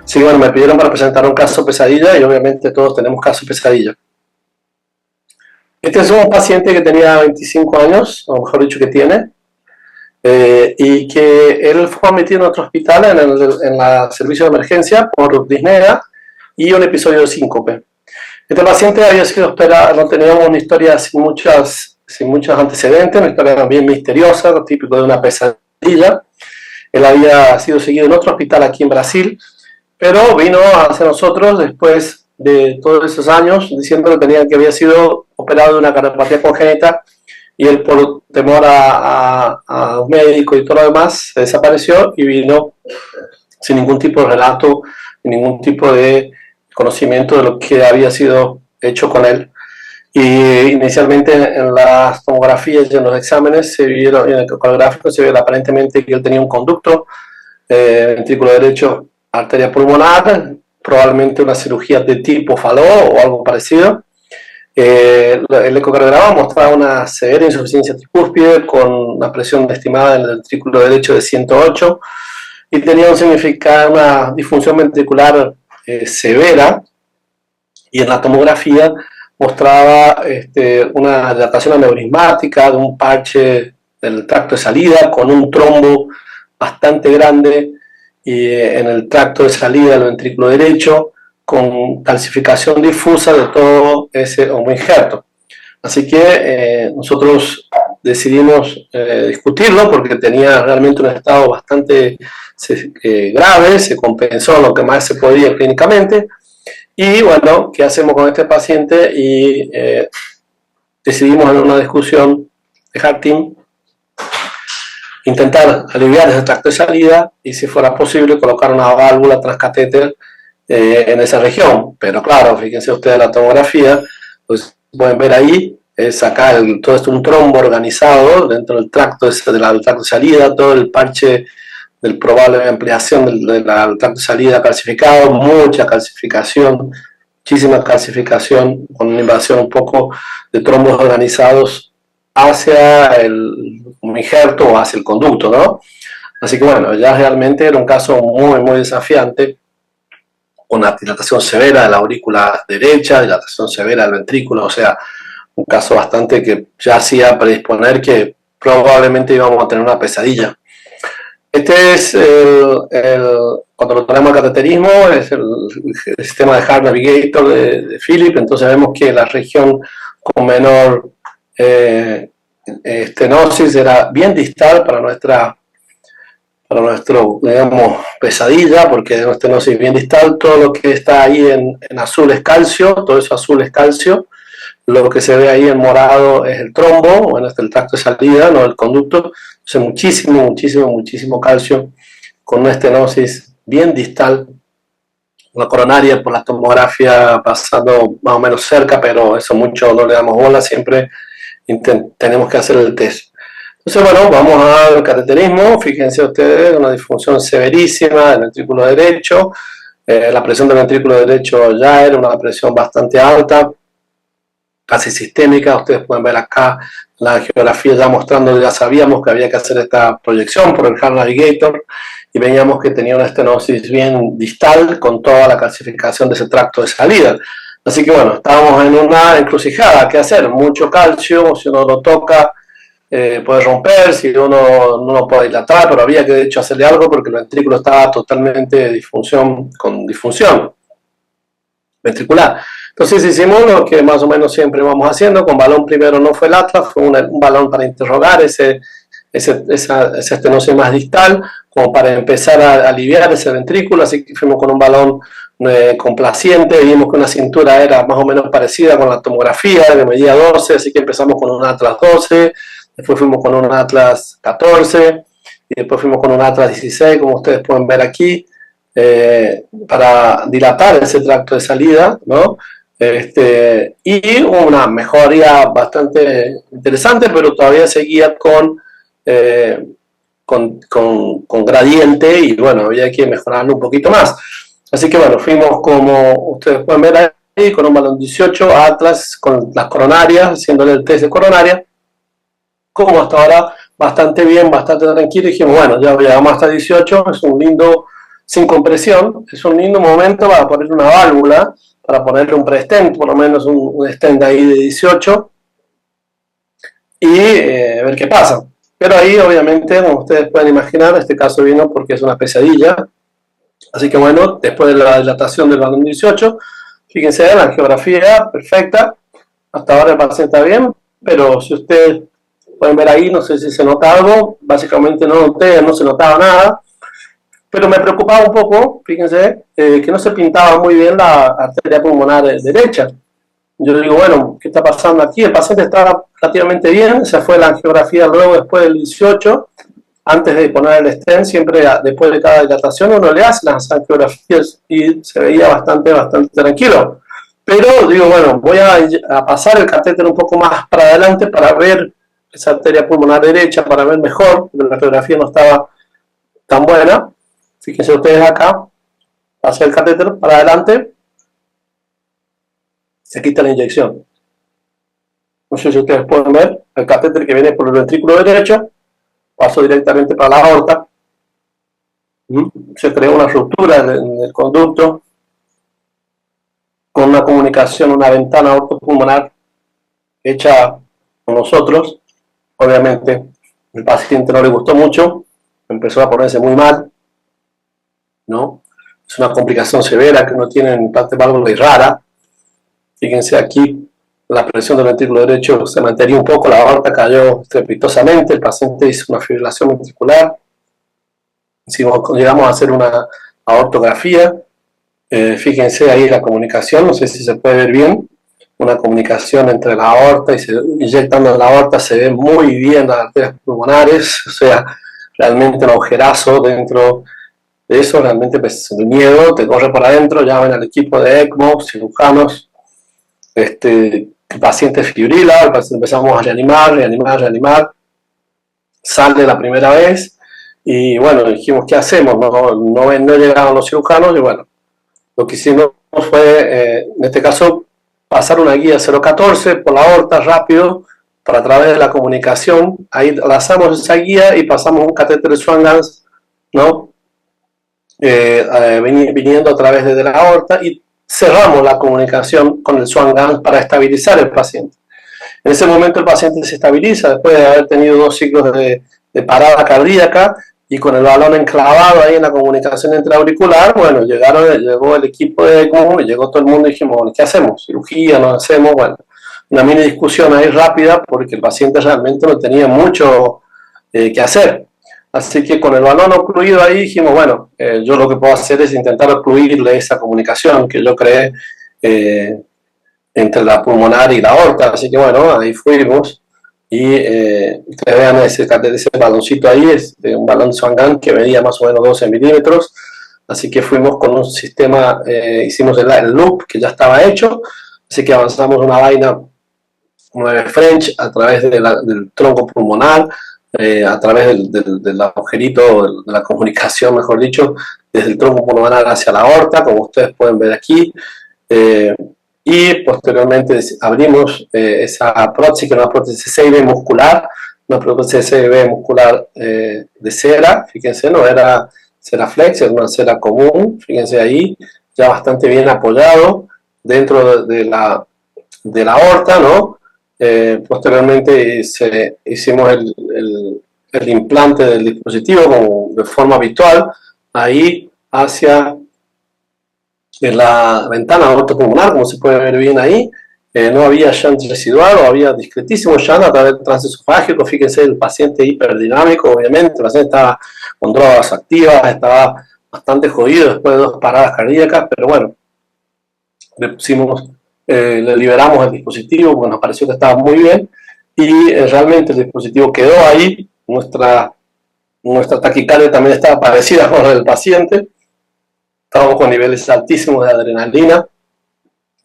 Sí, bueno, me pidieron para presentar un caso pesadilla y obviamente todos tenemos casos pesadilla. Este es un paciente que tenía 25 años, o mejor dicho que tiene, y que él fue admitido en otro hospital en la servicio de emergencia por disnea y un episodio de síncope. Este paciente había sido operado, no teníamos una historia sin muchos antecedentes, una historia bien misteriosa, típico de una pesadilla. Él había sido seguido en otro hospital aquí en Brasil, pero vino hacia nosotros después de todos esos años diciendo que había sido operado de una cardiopatía congénita y él por temor a un médico y todo lo demás se desapareció y vino sin ningún tipo de relato, sin ningún tipo de conocimiento de lo que había sido hecho con él. Y inicialmente en las tomografías y en los exámenes se vieron, en el ecográfico se vio aparentemente que él tenía un conducto ventrículo derecho, arteria pulmonar, probablemente una cirugía de tipo Fallot o algo parecido. El ecocardiograma mostraba una severa insuficiencia tricúspide con una presión estimada del ventrículo derecho de 108 y tenía una disfunción ventricular severa, y en la tomografía mostraba una dilatación aneurismática de un parche del tracto de salida con un trombo bastante grande y en el tracto de salida del ventrículo derecho, con calcificación difusa de todo ese homoinjerto. Así que nosotros decidimos discutirlo porque tenía realmente un estado bastante grave, se compensó lo que más se podía clínicamente. Y bueno, ¿qué hacemos con este paciente? Y decidimos en una discusión de Heart Team intentar aliviar ese tracto de salida y, si fuera posible, colocar una válvula transcatéter en esa región. Pero claro, fíjense ustedes la tomografía, pues pueden ver ahí, es acá todo esto un trombo organizado dentro del tracto de salida, todo el parche del probable ampliación del tracto de salida calcificado, mucha calcificación, muchísima calcificación, con una invasión un poco de trombos organizados hacia el injerto o hacia el conducto, ¿no? Así que bueno, ya realmente era un caso muy, muy desafiante, con una dilatación severa de la aurícula derecha, dilatación severa del ventrículo, o sea, un caso bastante que ya hacía predisponer que probablemente íbamos a tener una pesadilla. Este es cuando lo tenemos el cateterismo, es el sistema de Heart Navigator de Philip. Entonces vemos que la región con menor estenosis era bien distal para nuestro, digamos, pesadilla, porque es una estenosis bien distal. Todo lo que está ahí en azul es calcio, todo eso azul es calcio. Lo que se ve ahí en morado es el trombo, bueno, es el tracto de salida, no el conducto. Entonces muchísimo calcio, con una estenosis bien distal, la coronaria por la tomografía pasando más o menos cerca, pero eso mucho no le damos bola, siempre tenemos que hacer el test. Entonces bueno, vamos al cateterismo. Fíjense ustedes, una disfunción severísima del ventrículo derecho. La presión del ventrículo derecho ya era una presión bastante alta, casi sistémica. Ustedes pueden ver acá la geografía ya mostrando, ya sabíamos que había que hacer esta proyección por el Heart Navigator y veíamos que tenía una estenosis bien distal con toda la calcificación de ese tracto de salida. Así que bueno, estábamos en una encrucijada. ¿Qué hacer? Mucho calcio, si uno lo toca puede romper, si uno no lo puede dilatar, pero había que de hecho hacerle algo porque el ventrículo estaba totalmente con disfunción ventricular. Entonces hicimos lo que más o menos siempre vamos haciendo. Con balón primero no fue el Atlas, fue un balón para interrogar esa estenosis más distal, como para empezar a aliviar ese ventrículo. Así que fuimos con un balón complaciente, vimos que una cintura era más o menos parecida con la tomografía, que medía 12, así que empezamos con un Atlas 12, después fuimos con un Atlas 14, y después fuimos con un Atlas 16, como ustedes pueden ver aquí, para dilatar ese tracto de salida, ¿no? Y una mejoría bastante interesante, pero todavía seguía con gradiente y bueno, había que mejorarlo un poquito más. Así que bueno, fuimos, como ustedes pueden ver ahí, con un balón 18, Atlas, con las coronarias, haciéndole el test de coronaria, como hasta ahora bastante bien, bastante tranquilo. Y dijimos, bueno, ya llegamos hasta 18, es un lindo sin compresión, es un lindo momento para poner una válvula, para ponerle un pre-stent, por lo menos un stent ahí de 18, y ver qué pasa. Pero ahí, obviamente, como ustedes pueden imaginar, este caso vino porque es una pesadilla. Así que bueno, después de la dilatación del balón 18, fíjense, la angiografía perfecta. Hasta ahora el paciente está bien, pero si ustedes pueden ver ahí, no sé si se nota algo, básicamente no se notaba nada, pero me preocupaba un poco, fíjense, que no se pintaba muy bien la arteria pulmonar derecha. Yo digo, bueno, ¿qué está pasando aquí? El paciente estaba relativamente bien, se fue la angiografía luego después del 18, antes de poner el stent, siempre después de cada dilatación uno le hace las angiografías y se veía bastante tranquilo. Pero digo, bueno, voy a pasar el catéter un poco más para adelante para ver esa arteria pulmonar derecha, para ver mejor, porque la radiografía no estaba tan buena. Fíjense ustedes acá, pasé el catéter para adelante, se quita la inyección. No sé si ustedes pueden ver el catéter que viene por el ventrículo derecho, pasó directamente para la aorta, se creó una ruptura en el conducto, con una comunicación, una ventana aortopulmonar hecha con nosotros. Obviamente el paciente no le gustó mucho, empezó a ponerse muy mal, ¿no? Es una complicación severa que no tiene en implante válvula y rara. Fíjense aquí, la presión del ventrículo derecho se mantenía un poco, la aorta cayó estrepitosamente, el paciente hizo una fibrilación ventricular, llegamos a hacer una aortografía. Fíjense ahí la comunicación, no sé si se puede ver bien, una comunicación entre la aorta y inyectando en la aorta se ve muy bien las arterias pulmonares, o sea, realmente un agujerazo dentro de eso, realmente pues el miedo te corre por adentro, llaman al equipo de ECMO, cirujanos, el paciente fibrila, el paciente empezamos a reanimar, sale la primera vez y bueno, dijimos, ¿qué hacemos? No llegaron los cirujanos y bueno, lo que hicimos fue, en este caso, pasar una guía 014 por la aorta rápido, para a través de la comunicación, ahí lanzamos esa guía y pasamos un catéter de Swan-Ganz, ¿no? Viniendo a través de la aorta y cerramos la comunicación con el Swan-Ganz para estabilizar el paciente. En ese momento el paciente se estabiliza después de haber tenido 2 ciclos de parada cardíaca y con el balón enclavado ahí en la comunicación intraauricular. Bueno, llegó el equipo de ECMO y llegó todo el mundo y dijimos, bueno, ¿qué hacemos? ¿Cirugía? ¿No hacemos? Bueno, una mini discusión ahí rápida porque el paciente realmente no tenía mucho que hacer. Así que con el balón ocluido ahí dijimos, bueno, yo lo que puedo hacer es intentar ocluirle esa comunicación que yo creé entre la pulmonar y la aorta. Así que bueno, ahí fuimos. Y ustedes vean ese baloncito ahí, es de un balón Swan-Ganz que medía más o menos 12 milímetros. Así que fuimos con un sistema, hicimos el loop que ya estaba hecho. Así que avanzamos una vaina 9 French a través del tronco pulmonar, a través del agujerito, de la comunicación, mejor dicho, desde el tronco pulmonar hacia la aorta, como ustedes pueden ver aquí. Y posteriormente abrimos esa prótesis, que es una prótesis CIB muscular, una prótesis CIB muscular de cera, fíjense, no era cera flex, era una cera común, fíjense ahí, ya bastante bien apoyado dentro de la aorta, ¿no? Posteriormente hicimos el implante del dispositivo como de forma habitual, ahí hacia la ventana aortopulmonar, como se puede ver bien ahí. No había shunt residual o había discretísimo shunt a través del transesofágico. Fíjense, el paciente hiperdinamico, obviamente, el paciente estaba con drogas activas, estaba bastante jodido después de 2 paradas cardíacas, pero bueno, le liberamos el dispositivo, porque nos pareció que estaba muy bien, y realmente el dispositivo quedó ahí. Nuestra taquicardia también estaba parecida con la del paciente. Estábamos con niveles altísimos de adrenalina.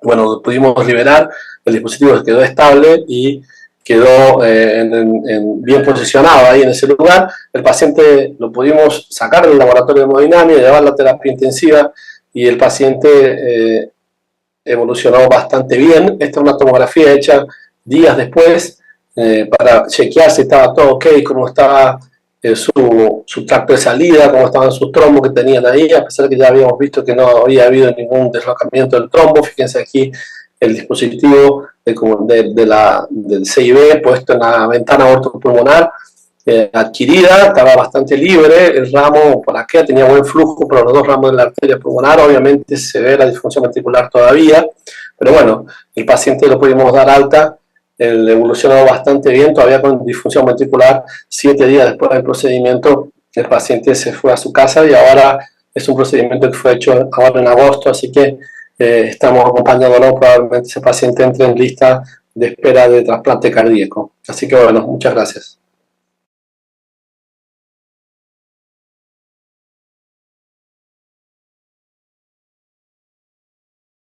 Bueno, pudimos liberar, el dispositivo quedó estable y quedó bien posicionado ahí en ese lugar. El paciente lo pudimos sacar del laboratorio de hemodinamia, llevar a la terapia intensiva y el paciente evolucionó bastante bien. Esta es una tomografía hecha días después para chequear si estaba todo ok, cómo estaba su tracto de salida, cómo estaban sus trombos que tenían ahí, a pesar de que ya habíamos visto que no había habido ningún deslocamiento del trombo. Fíjense aquí el dispositivo del CIB puesto en la ventana aortopulmonar adquirida, estaba bastante libre, el ramo por acá tenía buen flujo por los dos ramos de la arteria pulmonar. Obviamente se ve la disfunción ventricular todavía, pero bueno, el paciente lo pudimos dar alta, él evolucionó bastante bien, todavía con disfunción ventricular. 7 días después del procedimiento el paciente se fue a su casa y ahora es un procedimiento que fue hecho ahora en agosto, así que estamos acompañándolo. Probablemente ese paciente entre en lista de espera de trasplante cardíaco. Así que bueno, muchas gracias.